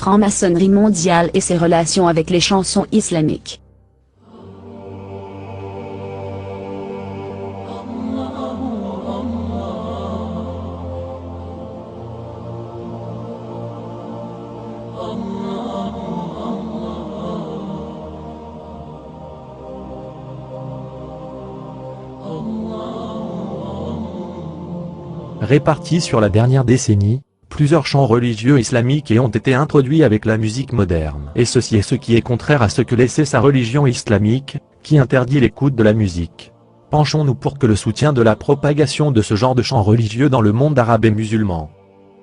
franc-maçonnerie mondiale et ses relations avec les chansons islamiques. Répartis sur la dernière décennie, plusieurs chants religieux islamiques ont été introduits avec la musique moderne. Et ceci est ce qui est contraire à ce que laissait sa religion islamique, qui interdit l'écoute de la musique. Penchons-nous pour que le soutien de la propagation de ce genre de chants religieux dans le monde arabe et musulman.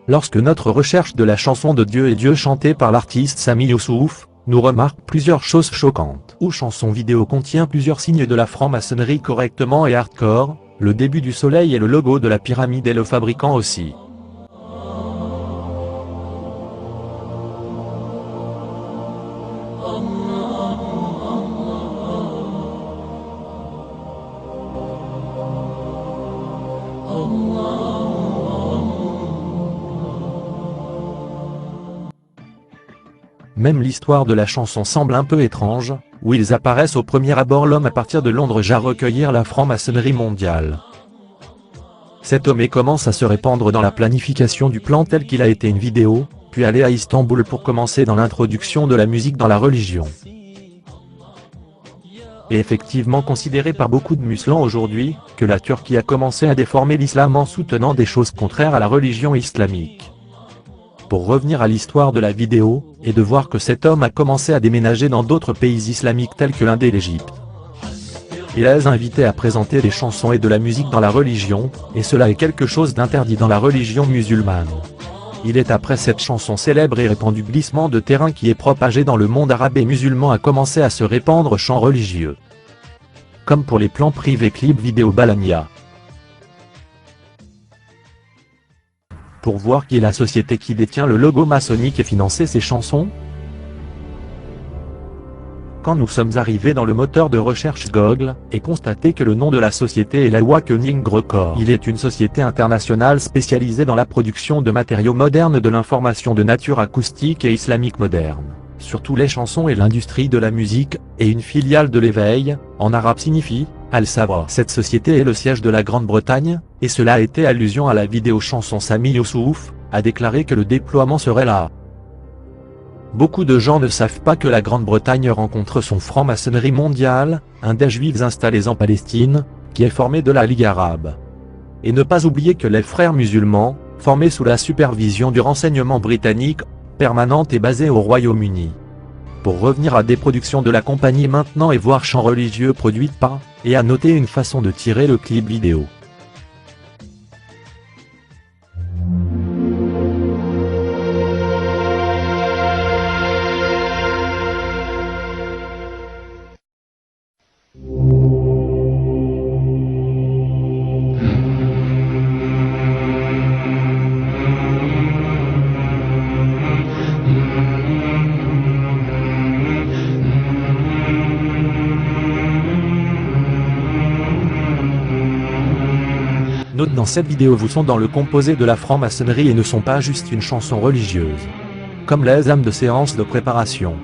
Lorsque notre recherche de la chanson de Dieu et Dieu chantée par l'artiste Sami Youssouf, nous remarque plusieurs choses choquantes. Ou chanson vidéo contient plusieurs signes de la franc-maçonnerie correctement et hardcore, le début du soleil et le logo de la pyramide et le fabricant aussi. Même l'histoire de la chanson semble un peu étrange, où ils apparaissent au premier abord l'homme à partir de Londres à recueillir la franc-maçonnerie mondiale. Cet homme commence à se répandre dans la planification du plan tel qu'il a été une vidéo, puis aller à Istanbul pour commencer dans l'introduction de la musique dans la religion. Et effectivement considéré par beaucoup de musulmans aujourd'hui, que la Turquie a commencé à déformer l'islam en soutenant des choses contraires à la religion islamique. Pour revenir à l'histoire de la vidéo, et de voir que cet homme a commencé à déménager dans d'autres pays islamiques tels que l'Inde et l'Égypte. Il les a invités à présenter des chansons et de la musique dans la religion, et cela est quelque chose d'interdit dans la religion musulmane. Il est après cette chanson célèbre et répandue glissement de terrain qui est propagée dans le monde arabe et musulman a commencé à se répandre chants religieux. Comme pour les plans privés clips vidéo Balania. Pour voir qui est la société qui détient le logo maçonnique et financer ces chansons. Quand nous sommes arrivés dans le moteur de recherche Google, et constaté que le nom de la société est la Awakening Records. Il est une société internationale spécialisée dans la production de matériaux modernes de l'information de nature acoustique et islamique moderne, surtout les chansons et l'industrie de la musique, et une filiale de l'éveil, en arabe signifie Al-Sawa. Cette société est le siège de la Grande-Bretagne, et cela a été allusion à la vidéo chanson Sami Youssouf, a déclaré que le déploiement serait là. Beaucoup de gens ne savent pas que la Grande-Bretagne rencontre son franc-maçonnerie mondiale, un des juifs installés en Palestine, qui est formé de la Ligue arabe. Et ne pas oublier que les frères musulmans, formés sous la supervision du renseignement britannique, permanente et basés au Royaume-Uni. Pour revenir à des productions de la compagnie maintenant et voir chants religieux produites par, et à noter une façon de tirer le clip vidéo. Note dans cette vidéo vous sont dans le composé de la franc-maçonnerie et ne sont pas juste une chanson religieuse. Comme les âmes de séance de préparation.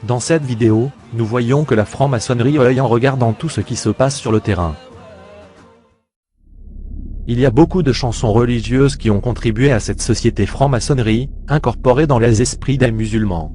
Dans cette vidéo, nous voyons que la franc-maçonnerie œille en regardant tout ce qui se passe sur le terrain. Il y a beaucoup de chansons religieuses qui ont contribué à cette société franc-maçonnerie, incorporée dans les esprits des musulmans.